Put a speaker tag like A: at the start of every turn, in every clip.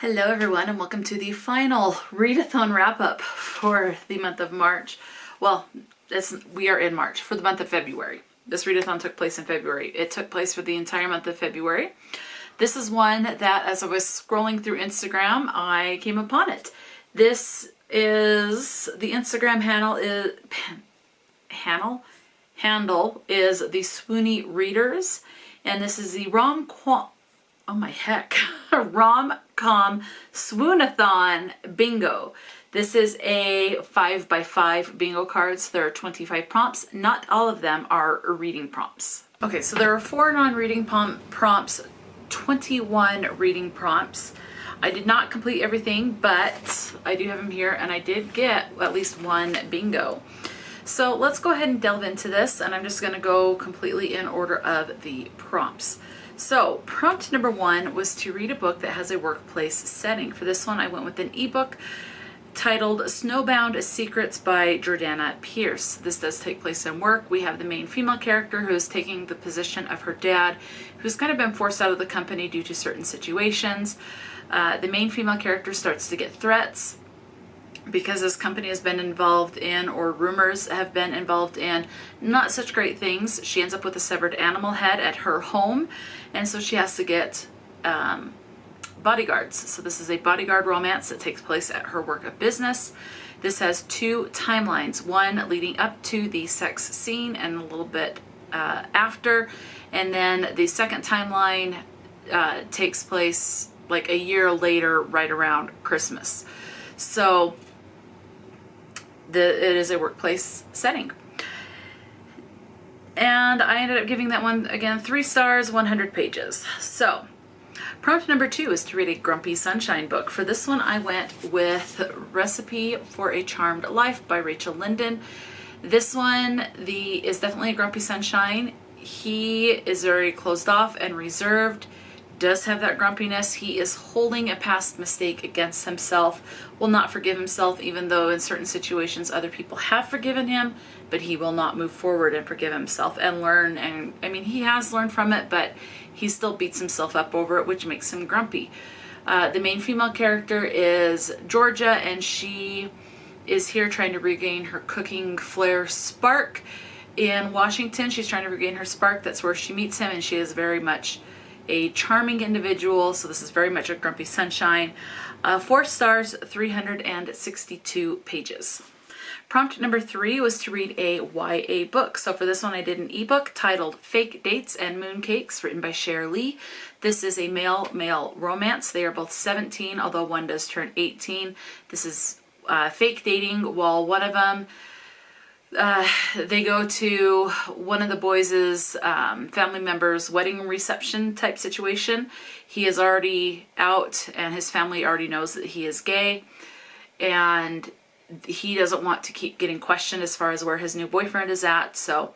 A: Hello everyone and welcome to the final readathon wrap-up for the month of March. Well, we are in March for the month of February. This readathon took place in February. It took place for the entire month of February. This is one that as I was scrolling through Instagram, I came upon it. This is the Instagram handle is the Swoony Readers, and this is the Rom Com Swoonathon Bingo. This is a 5x5 bingo cards. There are 25 prompts. Not all of them are reading prompts. Okay, so there are 4 non-reading prompts, 21 reading prompts. I did not complete everything, but I do have them here, and I did get at least one bingo. So let's go ahead and delve into this, and I'm just going to go completely in order of the prompts. So prompt number 1 was to read a book that has a workplace setting. For this one, I went with an ebook titled Snowbound Secrets by Jordana Pierce. This does take place in work. We have the main female character who is taking the position of her dad, who's kind of been forced out of the company due to certain situations. The main female character starts to get threats because this company has been involved in, or rumors have been involved in, not such great things. She ends up with a severed animal head at her home, and so she has to get bodyguards. So this is a bodyguard romance that takes place at her work of business. This has 2 timelines, one leading up to the sex scene and a little bit after, and then the second timeline takes place like a year later, right around Christmas. So it is a workplace setting. And I ended up giving that one, again, 3 stars, 100 pages. So prompt number 2 is to read a Grumpy Sunshine book. For this one, I went with Recipe for a Charmed Life by Rachel Linden. This one is definitely a Grumpy Sunshine. He is very closed off and reserved, does have that grumpiness. He is holding a past mistake against himself, will not forgive himself, even though in certain situations other people have forgiven him, but he will not move forward and forgive himself and learn. And I mean, he has learned from it, but he still beats himself up over it, which makes him grumpy. The main female character is Georgia, and she is here trying to regain her cooking flair spark. In Washington, she's trying to regain her spark. That's where she meets him, and she is very much a charming individual, so this is very much a Grumpy Sunshine. 4 stars, 362 pages. Prompt number 3 was to read a YA book. So for this one, I did an ebook titled Fake Dates and Mooncakes, written by Cher Lee. This is a male-male romance. They are both 17, although one does turn 18. This is fake dating, while one of them they go to one of the boys' family members' wedding reception type situation. He is already out, and his family already knows that he is gay, and he doesn't want to keep getting questioned as far as where his new boyfriend is at. So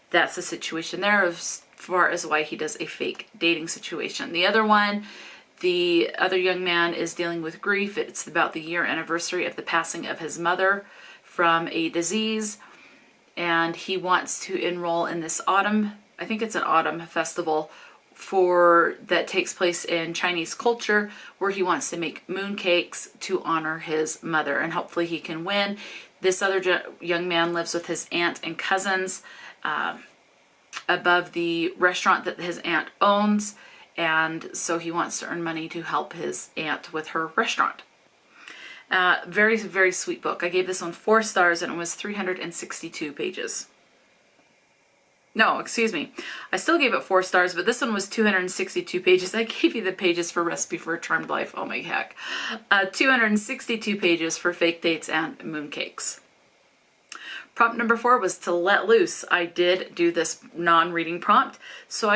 A: that's the situation there as far as why he does a fake dating situation. The other one, the other young man is dealing with grief. It's about the year anniversary of the passing of his mother from a disease, and he wants to enroll in this autumn, I think it's an autumn festival that takes place in Chinese culture, where he wants to make mooncakes to honor his mother, and hopefully he can win. This other young man lives with his aunt and cousins above the restaurant that his aunt owns, and so he wants to earn money to help his aunt with her restaurant. Very, very sweet book. I gave this one 4 stars, and it was 362 pages. No, excuse me. I still gave it 4 stars, but this one was 262 pages. I gave you the pages for Recipe for a Charmed Life. Oh my heck. 262 pages for Fake Dates and Mooncakes. Prompt number 4 was to let loose. I did do this non-reading prompt. So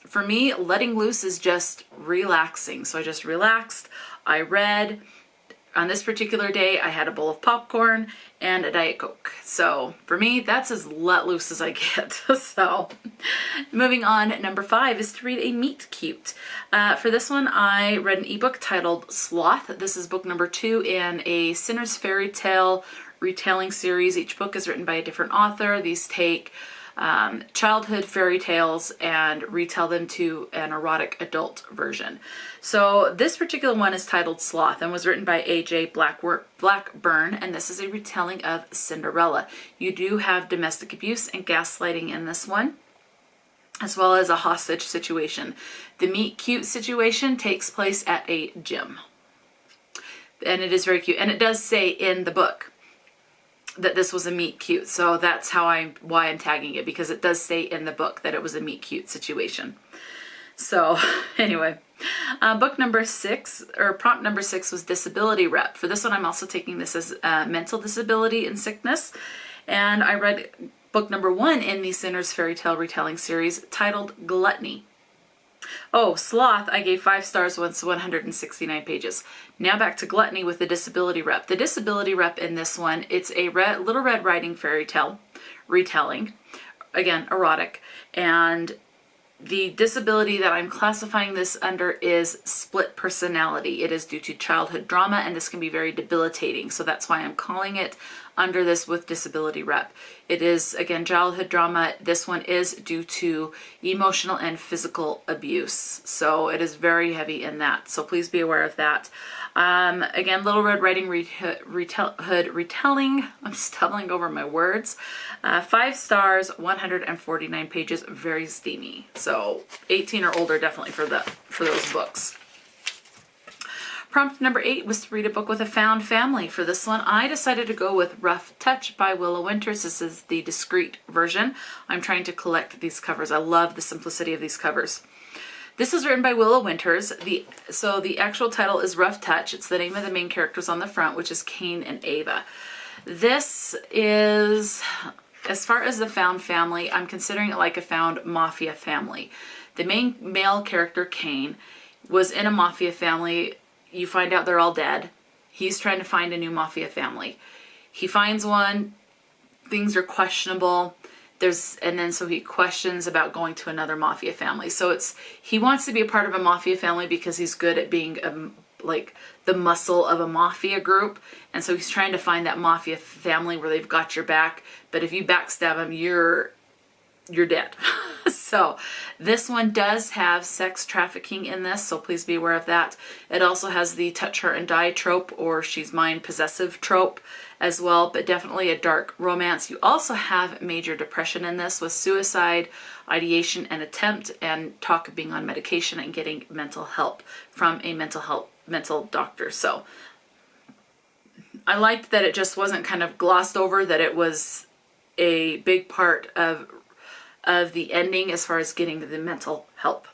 A: for me, letting loose is just relaxing. So I just relaxed. I read. On this particular day, I had a bowl of popcorn and a Diet Coke. So for me, that's as let loose as I get. So moving on, number 5 is to read a meet cute. For this one, I read an ebook titled Sloth. This is book number 2 in a Sinner's Fairy Tale retelling series. Each book is written by a different author. These take childhood fairy tales and retell them to an erotic adult version. So this particular one is titled Sloth and was written by A.J. Blackburn, and this is a retelling of Cinderella. You do have domestic abuse and gaslighting in this one, as well as a hostage situation. The meet cute situation takes place at a gym. And it is very cute. And it does say in the book that this was a meet cute. So that's why I'm tagging it, because it does say in the book that it was a meet cute situation. So anyway, book number 6, or prompt number 6, was disability rep. For this one, I'm also taking this as mental disability and sickness. And I read book number 1 in the Sinner's Fairy Tale Retelling series, titled Gluttony. Oh, Sloth, I gave 5 stars, once 169 pages. Now back to Gluttony with the disability rep. The disability rep in this one, it's a Little Red Riding fairy tale retelling, again, erotic, and the disability that I'm classifying this under is split personality. It is due to childhood drama, and this can be very debilitating. So that's why I'm calling it under this with disability rep. It is, again, childhood drama. This one is due to emotional and physical abuse. So it is very heavy in that. So please be aware of that. Again, Little Red Riding Hood retelling. I'm stumbling over my words. 5 stars, 149 pages, very steamy. So 18 or older, definitely for those books. Prompt number 8 was to read a book with a found family. For this one, I decided to go with Rough Touch by Willow Winters. This is the discreet version. I'm trying to collect these covers. I love the simplicity of these covers. This is written by Willow Winters. So the actual title is Rough Touch. It's the name of the main characters on the front, which is Cain and Ava. This is, as far as the found family, I'm considering it like a found mafia family. The main male character, Cain, was in a mafia family. You find out they're all dead. He's trying to find a new mafia family. He finds one. Things are questionable. So he questions about going to another mafia family. So he wants to be a part of a mafia family because he's good at being like the muscle of a mafia group. And so he's trying to find that mafia family where they've got your back. But if you backstab him, you're dead. So this one does have sex trafficking in this, so please be aware of that. It also has the touch her and die trope, or she's mine possessive trope as well, but definitely a dark romance. You also have major depression in this, with suicide, ideation, and attempt, and talk of being on medication and getting mental help from a mental doctor. So I liked that it just wasn't kind of glossed over, that it was a big part of the ending as far as getting the mental help.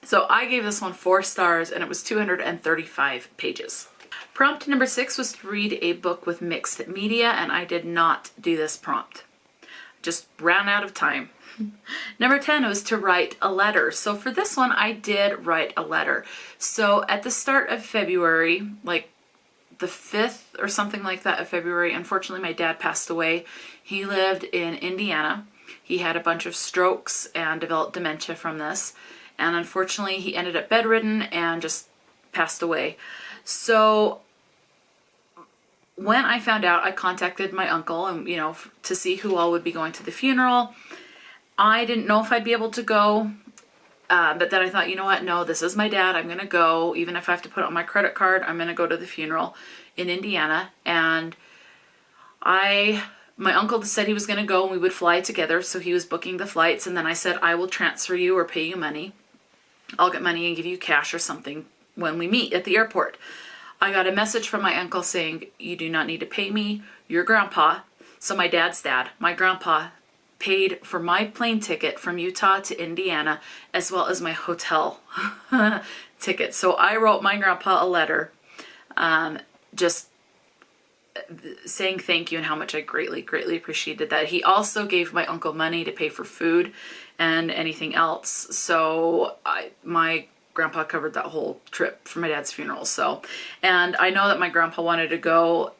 A: So I gave this one 4 stars, and it was 235 pages. Prompt number 6 was to read a book with mixed media, and I did not do this prompt. Just ran out of time. Number 10 was to write a letter. So for this one, I did write a letter. So at the start of February, like the 5th or something like that of February, unfortunately my dad passed away. He lived in Indiana. He had a bunch of strokes and developed dementia from this. And unfortunately, he ended up bedridden and just passed away. So when I found out, I contacted my uncle and, to see who all would be going to the funeral. I didn't know if I'd be able to go. But then I thought, you know what? No, this is my dad. I'm going to go. Even if I have to put it on my credit card, I'm going to go to the funeral in Indiana. And my uncle said he was going to go and we would fly together, so he was booking the flights, and then I said, I will transfer you or pay you money. I'll get money and give you cash or something when we meet at the airport. I got a message from my uncle saying, you do not need to pay me. Your grandpa, so my dad's dad, my grandpa, paid for my plane ticket from Utah to Indiana, as well as my hotel ticket. So I wrote my grandpa a letter, just saying thank you and how much I greatly appreciated that. He also gave my uncle money to pay for food and anything else. So my grandpa covered that whole trip for my dad's funeral. So, and I know that my grandpa wanted to go,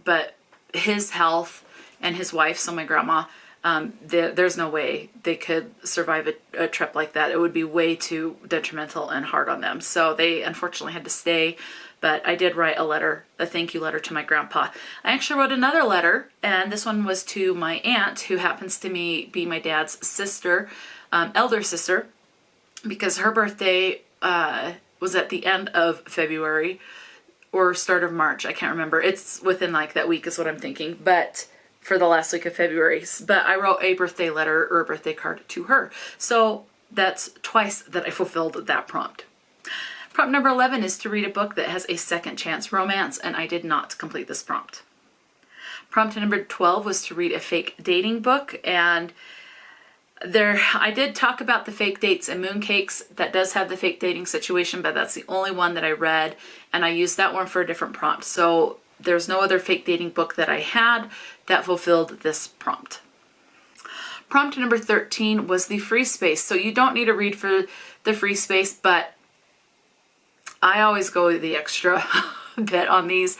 A: but his health and his wife, so my grandma, there's no way they could survive a trip like that. It would be way too detrimental and hard on them. So they unfortunately had to stay. But I did write a thank you letter to my grandpa. I actually wrote another letter, and this one was to my aunt, who happens to be my dad's sister, elder sister, because her birthday was at the end of February or start of March. I can't remember. It's within like that week is what I'm thinking, but for the last week of February. But I wrote a birthday letter or a birthday card to her. So that's twice that I fulfilled that prompt. Prompt number 11 is to read a book that has a second chance romance, and I did not complete this prompt. Prompt number 12 was to read a fake dating book, and I did talk about the fake dates and mooncakes. That does have the fake dating situation, but that's the only one that I read, and I used that one for a different prompt. So there's no other fake dating book that I had that fulfilled this prompt. Prompt number 13 was the free space. So you don't need to read for the free space, but I always go the extra bit on these.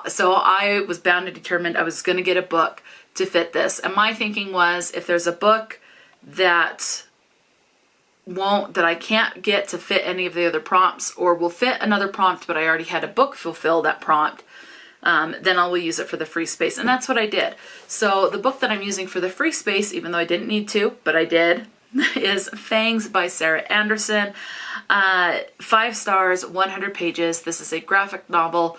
A: So I was bound and determined I was going to get a book to fit this. And my thinking was, if there's a book that I can't get to fit any of the other prompts, or will fit another prompt, but I already had a book fulfill that prompt, then I will use it for the free space. And that's what I did. So the book that I'm using for the free space, even though I didn't need to, but I did, is Fangs by Sarah Anderson. 5 stars, 100 pages. This is a graphic novel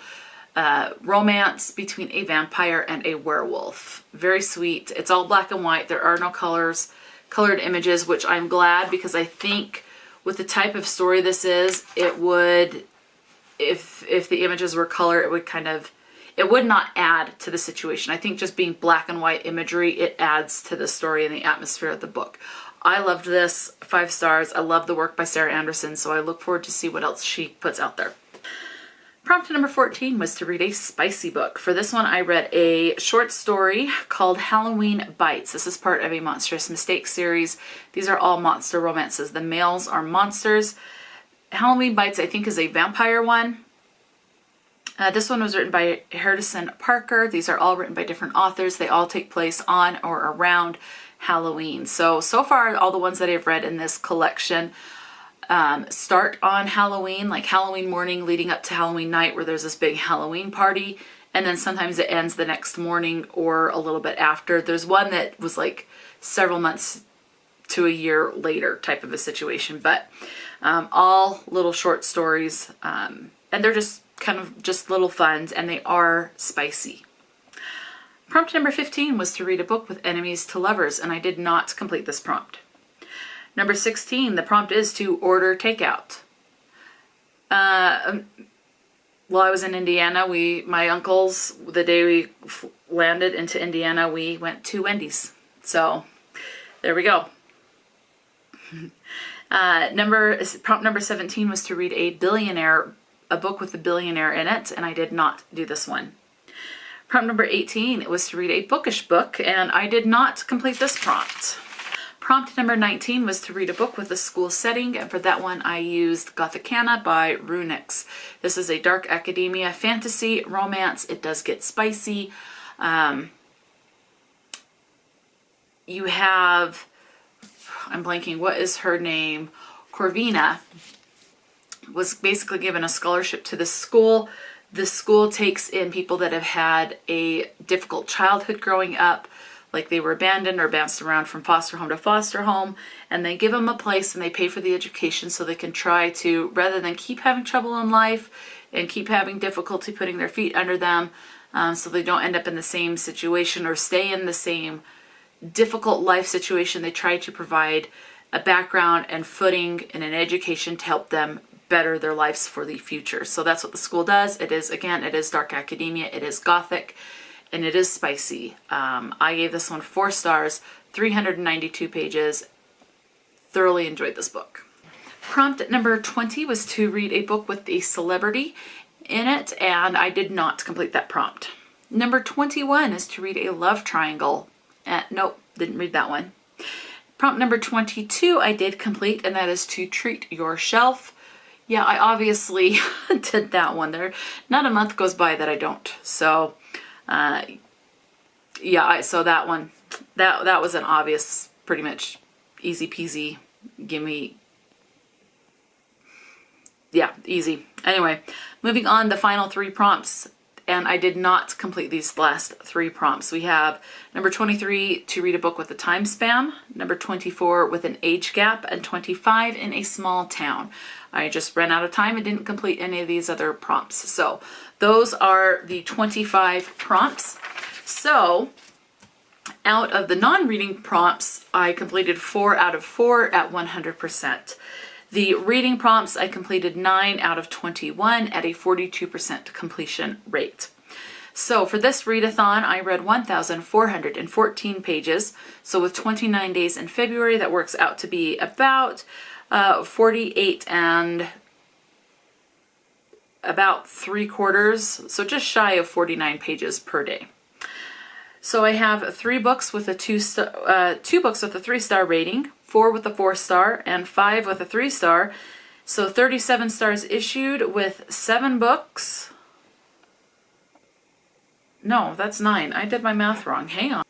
A: romance between a vampire and a werewolf. Very sweet. It's all black and white. There are no colored images, which I'm glad, because I think with the type of story this is, it would, if the images were color, it would not add to the situation. I think just being black and white imagery, it adds to the story and the atmosphere of the book. I loved this, 5 stars. I love the work by Sarah Anderson, so I look forward to see what else she puts out there. Prompt number 14 was to read a spicy book. For this one, I read a short story called Halloween Bites. This is part of a Monstrous Mistakes series. These are all monster romances. The males are monsters. Halloween Bites, I think, is a vampire one. This one was written by Hardison Parker. These are all written by different authors. They all take place on or around Halloween. So far, all the ones that I've read in this collection start on Halloween, like Halloween morning leading up to Halloween night, where there's this big Halloween party, and then sometimes it ends the next morning or a little bit after. There's one that was like several months to a year later type of a situation, but all little short stories, and they're just kind of just little funs, and they are spicy. Prompt number 15 was to read a book with enemies to lovers, and I did not complete this prompt. Number 16, the prompt is to order takeout. While I was in Indiana, my uncles, the day we landed into Indiana, we went to Wendy's. So there we go. Prompt number 17 was to read a book with a billionaire in it, and I did not do this one. Prompt number 18 was to read a bookish book, and I did not complete this prompt. Prompt number 19 was to read a book with a school setting, and for that one I used Gothicana by Runix. This is a dark academia fantasy romance. It does get spicy. You have, I'm blanking, what is her name? Corvina was basically given a scholarship to this school. The school takes in people that have had a difficult childhood growing up, like they were abandoned or bounced around from foster home to foster home, and they give them a place and they pay for the education so they can try to, rather than keep having trouble in life and keep having difficulty putting their feet under them, so they don't end up in the same situation or stay in the same difficult life situation. They try to provide a background and footing and an education to help them better their lives for the future. So that's what the school does. It is dark academia, it is gothic, and it is spicy. I gave this one 4 stars, 392 pages. Thoroughly enjoyed this book. Prompt number 20 was to read a book with a celebrity in it, and I did not complete that prompt. Number 21 is to read a love triangle. Nope, didn't read that one. Prompt number 22 I did complete, and that is to treat your shelf. Yeah, I obviously did that one. There, not a month goes by that I don't. So, so that one that was an obvious, pretty much easy peasy, gimme. Yeah, easy. Anyway, moving on, the final 3 prompts, and I did not complete these last 3 prompts. We have number 23, to read a book with a time span, number 24, with an age gap, and 25, in a small town. I just ran out of time and didn't complete any of these other prompts. So those are the 25 prompts. So out of the non-reading prompts, I completed 4 out of 4 at 100%. The reading prompts, I completed 9 out of 21 at a 42% completion rate. So for this readathon, I read 1,414 pages. So with 29 days in February, that works out to be about 48 and about 3/4, so just shy of 49 pages per day. So I have 3 books with a 2 books with a 3-star rating, 4 with a 4-star, and 5 with a 3-star. So 37 stars issued with 7 books. No, that's 9. I did my math wrong. Hang on.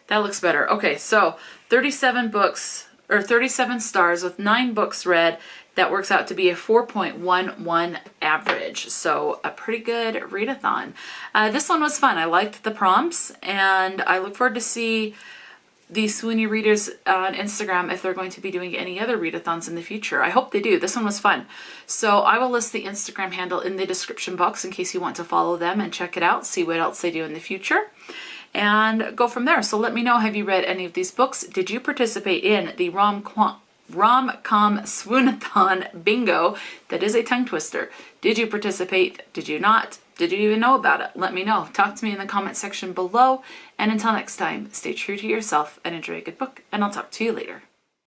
A: That looks better. Okay, so 37 books, or 37 stars with 9 books read. That works out to be a 4.11 average. So a pretty good readathon. This one was fun. I liked the prompts, and I look forward to see the Swoony readers on Instagram if they're going to be doing any other readathons in the future. I hope they do. This one was fun. So I will list the Instagram handle in the description box in case you want to follow them and check it out, see what else they do in the future, and go from there. So let me know, have you read any of these books? Did you participate in the Rom Com Swoonathon bingo? That is a tongue twister. Did you participate? Did you not? Did you even know about it? Let me know. Talk to me in the comment section below. And until next time, stay true to yourself and enjoy a good book. And I'll talk to you later.